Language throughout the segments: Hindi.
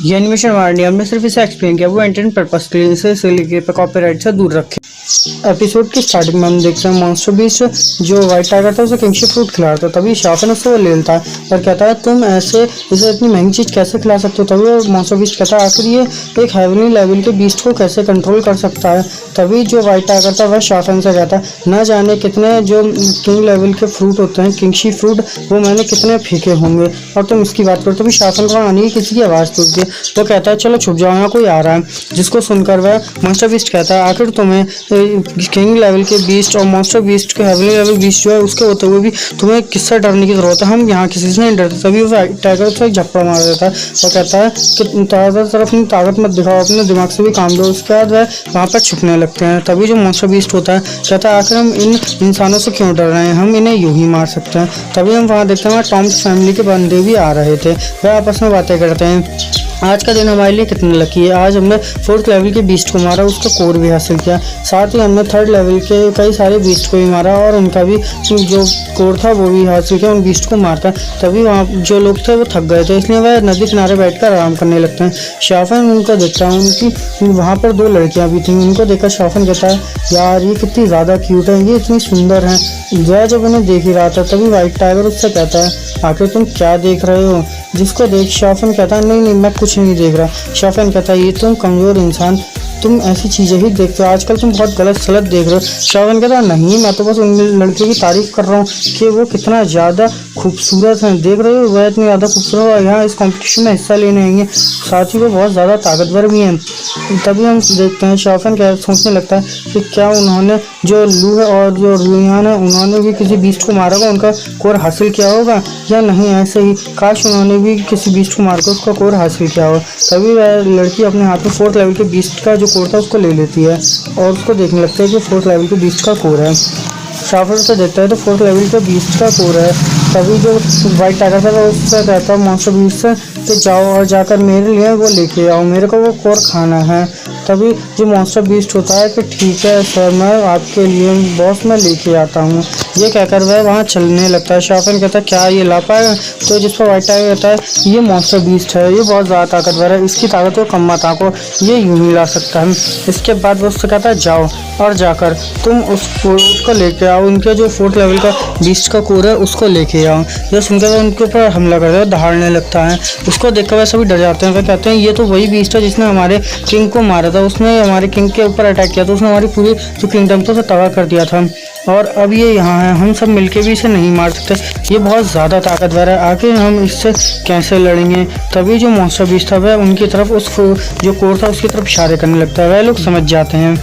ये एनिमेशन हमारे नियम ने सिर्फ इसे एक्सप्लेन किया, वो एंटरटेनमेंट पर्पस के लिए इसे इसलिए पे कॉपीराइट से दूर रखे। एपिसोड की स्टार्टिंग में हम देखते हैं मॉन्स्टर बीस्ट जो व्हाइट टाइगर था उसे किंगशिप फ्रूट खिला रहा था। तभी शाफन उससे वो ले लेता है और कहता है तुम ऐसे इसे इतनी महंगी चीज़ कैसे खिला सकते हो। तभी वो मॉन्स्टर बीस्ट कहता है आखिर ये एक हेवनली लेवल के बीस्ट को कैसे कंट्रोल कर सकता है। तभी जो व्हाइट टाइगर था वह शाफन से कहता है न जाने कितने जो किंग लेवल के फ्रूट होते हैं किंगशिप फ्रूट वो मैंने कितने फेंके होंगे और तुम इसकी बात करो। तभी शाफन को आने की किसी की आवाज़ सुन के तो कहता है चलो छुप जाओ यहाँ कोई आ रहा है। जिसको सुनकर वह मॉन्स्टर बीस्ट कहता है आखिर तुम्हें किंग लेवल के बीस्ट और मॉन्स्टर बीस्ट के हेवनली लेवल बीस्ट जो है उसके होते हुए भी तुम्हें किससे डरने की जरूरत है, हम यहाँ किसी से नहीं डरते। तभी वो टाइगर उसे एक झप्पड़ मार देता है और कहता है कि ज़्यादा तरफ अपनी ताकत मत दिखाओ, अपने दिमाग से भी काम दो। उसके बाद वह वहाँ पर छुपने लगते हैं। तभी जो मॉन्स्टर बीस्ट होता है कहता है आखिर हम इन इंसानों से क्यों डर रहे हैं, हम इन्हें यूं ही मार सकते हैं। तभी हम वहाँ देखते हैं टॉम्स फैमिली के बंदे भी आ रहे थे, वह आपस में बातें करते हैं। आज का दिन हमारे लिए कितने लकी है, आज हमने 4th लेवल के बीस्ट को मारा, उसका कोर भी हासिल किया। साथ ही हमने 3rd लेवल के कई सारे बीस्ट को भी मारा और उनका भी जो कोर था वो भी हासिल किया उन बीस्ट को मारकर। तभी वहाँ जो लोग थे वो थक गए थे, इसलिए वह नदी किनारे बैठकर आराम करने लगते हैं। शाफन उनको देखता है, उनकी वहाँ पर 2 लड़कियाँ भी थीं। उनको देखकर शाफन कहता है यार ये कितनी ज़्यादा क्यूट है, ये इतनी सुंदर हैं। जय जब उन्हें देख ही रहा था तभी व्हाइट टाइगर उससे कहता है आखिर तुम क्या देख रहे हो। जिसको देख शाफन कहता है नहीं मैं कुछ नहीं देख रहा। शाफन कहता है ये तुम कमज़ोर इंसान, तुम ऐसी चीज़ें ही देखते हो, आजकल तुम बहुत गलत सलत देख रहे हो। शाफन कहता है नहीं मैं तो बस उन लड़कियों की तारीफ़ कर रहा हूँ कि वो कितना ज़्यादा खूबसूरत हैं, देख रहे हो वह इतनी ज़्यादा खूबसूरत और यहाँ इस कंपटीशन में हिस्सा लेने आएंगे, साथ ही वो बहुत ज़्यादा ताकतवर भी हैं। तभी हम देखते हैं शाफन क्या सोचने लगता है कि क्या उन्होंने जो लू है और जो रुयान है उन्होंने भी किसी बीस्ट को मारा होगा, उनका कोर हासिल किया होगा या नहीं, ऐसे ही काश उन्होंने भी किसी बीस्ट को मारकर उसका कोर हासिल किया हो। तभी वह लड़की अपने हाथ में 4th लेवल के बीस्ट का जो कोर था उसको ले लेती है और उसको देखने लगता है कि 4th लेवल के बीस्ट का कोर है। शाफर से देखता है तो 4th लेवल के बीस्ट का कोर है। तभी जो व्हाइट टाइगर था वो उससे कहता है मॉन्स्टर बीस्ट से कि जाओ और जाकर मेरे लिए वो लेके आओ, मेरे को वो कोर खाना है। तभी जो मॉन्स्टर बीस्ट होता है कि ठीक है सर मैं आपके लिए बॉस मैं लेके आता हूँ, ये कहकर वह वहाँ चलने लगता है। शाफन कहता है क्या ये ला पाएगा, तो जिस पर व्हाइट टाइगर कहता है ये मॉन्स्टर बीस्ट है, ये बहुत ज़्यादा ताकतवर है, इसकी ताकत को कम मत आंको, ये यूं ही ला सकता है। इसके बाद वो उससे कहता है जाओ और जाकर तुम उसको लेके आओ, उनके जो 4th लेवल का बीस्ट का कोर है उसको लेके आओ। ये सुनकर वह उनके ऊपर हमला करता है, दहाड़ने लगता है। उसको देखकर वह सभी डर जाते हैं, वह कहते हैं ये तो वही बीस्ट है जिसने हमारे किंग को मारा था, उसने हमारे किंग के ऊपर अटैक किया था, उसने हमारी पूरी जो किंगडम था उसे तबाह कर दिया था और अब ये यहाँ है, हम सब मिलके भी इसे नहीं मार सकते, ये बहुत ज़्यादा ताकतवर है, आखिर हम इससे कैसे लड़ेंगे। तभी जो मॉन्स्टर बीस्ट था वह उनकी तरफ उस जो कोर था उसकी तरफ इशारे करने लगता है। वह लोग समझ जाते हैं,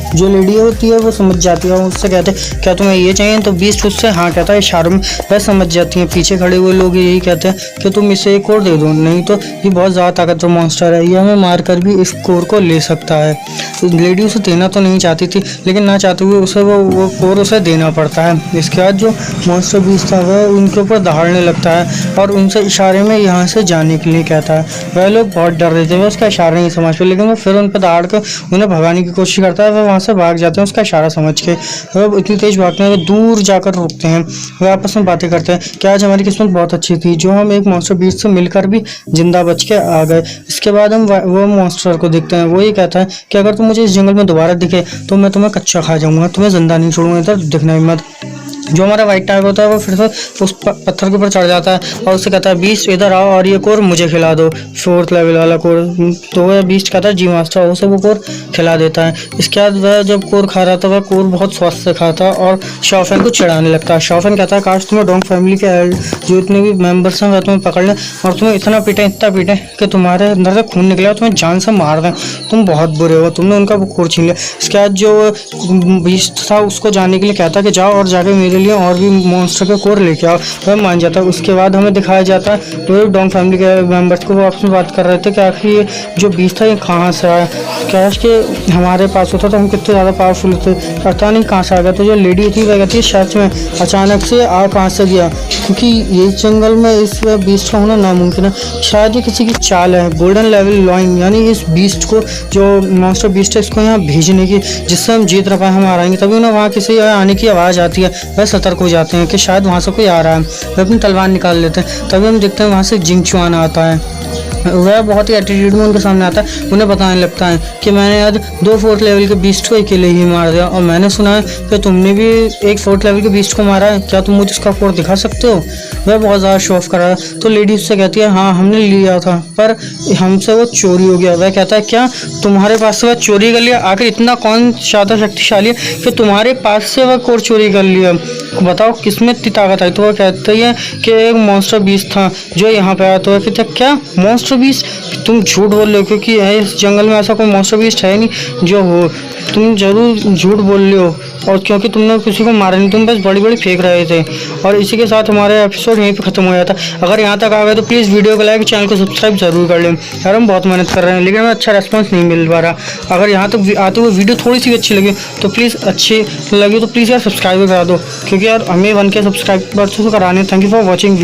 जो लेडी होती है वो समझ जाती है, उससे कहते हैं क्या तुम्हें ये चाहिए, तो बीस्ट उससे हाँ कहता है इशारों में, वह समझ जाती हैं। पीछे खड़े हुए लोग यही कहते हैं कि तुम इसे एक और दे दो, नहीं तो ये बहुत ज़्यादा ताकतवर मॉन्स्टर है, ये हमें मार कर भी इस कोर को ले सकता है। तो लेडी उसे देना तो नहीं चाहती थी लेकिन ना चाहते हुए उसे वो कोर उसे देना पड़ता है। इसके बाद जो मॉन्स्टर बीस्ट था वह उनके ऊपर दहाड़ने लगता है और उनसे इशारे में यहाँ से जाने के लिए कहता है। वह लोग बहुत डर रहे थे, वह उसका इशारा नहीं समझ पाए, लेकिन वो फिर उन पर दहाड़ कर उन्हें भगाने की कोशिश करता है। वह से भाग जाते हैं उसका इशारा समझ के, वह इतनी तेज भागते हैं, वह दूर जाकर रुकते हैं, वह आपस में बातें करते हैं कि आज हमारी किस्मत बहुत अच्छी थी जो हम एक मॉन्स्टर बीस्ट से मिलकर भी जिंदा बच के आ गए। इसके बाद हम वो मॉन्स्टर को देखते हैं, वो ये कहता है कि अगर तुम मुझे इस जंगल में दोबारा दिखे तो मैं तुम्हें कच्चा खा जाऊंगा, तुम्हें जिंदा नहीं छोड़ूंगा, इधर दिखना ही मत। जो हमारा व्हाइट टाइगर होता है वो फिर से उस पत्थर के ऊपर चढ़ जाता है और उससे कहता है बीस्ट इधर आओ और ये कोर मुझे खिला दो, 4th लेवल वाला कोर। तो वह बीस्ट कहता है जी मास्टर, उसे वो कोर खिला देता है। इसके बाद वह जब कोर खा रहा था वह कोर बहुत स्वास्थ्य से खाता और शाफन को चिढ़ाने लगता है। शाफन कहता है काश तुम्हें डोंग फैमिली के जो इतने भी मेम्बर्स हैं वह तुम्हें पकड़ लें और तुम्हें इतना पीटें कि तुम्हारे अंदर से खून निकला, तुम्हें जान से मार दें, तुम बहुत बुरे हो, तुमने उनका वो कोर छीन लिया। इसके बाद जो बीस्ट था उसको जाने के लिए कहता है कि जाओ और जाके मेरे लिए और भी मॉन्स्टर का कोर लेके आओ, वह मान जाता है। उसके बाद हमें दिखाया जाता है तो डोंग फैमिली के मेंबर्स को वो आपस में बात कर रहे थे कि आखिर ये जो बीस्ट था ये कहाँ से आया, कैश के हमारे पास होता तो हम कितने ज़्यादा पावरफुल थे, पता नहीं कहाँ से आ गया। तो जो लेडी थी वह कहती है शायद में अचानक से आ कहाँ से गया, क्योंकि ये जंगल में इस बीस्ट का होना नामुमकिन है, शायद ये किसी की चाल है, गोल्डन लेवल लॉइन यानी इस बीस्ट को जो मॉन्स्टर बीस्ट है इसको यहाँ भेजने की, जिससे हम जीत रह पाए, हम हारेंगे। तभी उन्हें वहाँ किसी आने की आवाज़ आती है, वह सतर्क हो जाते हैं कि शायद वहाँ से कोई आ रहा है, वह अपनी तलवार निकाल लेते हैं। तभी हम देखते हैं वहाँ से जिंग चुआन आता है। वह बहुत ही एटीट्यूड में उनके सामने आता है, उन्हें बताने लगता है कि मैंने आज 2 4th लेवल के बीस्ट को अकेले ही मार दिया और मैंने सुना है कि तुमने भी एक 4th लेवल के बीस्ट को मारा है, क्या तुम मुझे उसका कोड दिखा सकते हो। वह बहुत ज़्यादा शो ऑफ कर रहा है तो लेडी उससे कहती है हाँ हमने लिया था पर हमसे वो चोरी हो गया। वह कहता है क्या तुम्हारे पास से वह चोरी कर लिया, आखिर इतना कौन ज़्यादा शक्तिशाली है कि तुम्हारे पास से वह कोड चोरी कर लिया, बताओ किसमें इतनी ताकत आई। तो वह कहती है कि एक मॉन्स्टर बीस्ट था जो यहाँ पे आया। तो वह कहता है क्या मॉन्स्टर बीस्ट, तुम झूठ बोल रहे हो क्योंकि इस जंगल में ऐसा कोई मॉन्स्टर बीस्ट है नहीं जो हो, तुम जरूर झूठ बोल रहे हो और क्योंकि तुमने किसी को मारा नहीं, तुम बस बड़ी बड़ी फेंक रहे थे। और इसी के साथ हमारा एपिसोड यहीं पे खत्म हो जाता। अगर यहाँ तक आ गए तो प्लीज़ वीडियो को लाइक, चैनल को सब्सक्राइब जरूर कर लें। यार हम बहुत मेहनत कर रहे हैं लेकिन हमें अच्छा रेस्पॉन्स नहीं मिल पा रहा। अगर यहाँ तक आते हुए वीडियो थोड़ी सी अच्छी लगी तो प्लीज़ अच्छी लगी तो प्लीज़ यार सब्सक्राइब करा दो क्योंकि यार हमें 1K सब्सक्राइबर्स को कराने। Thank you for watching.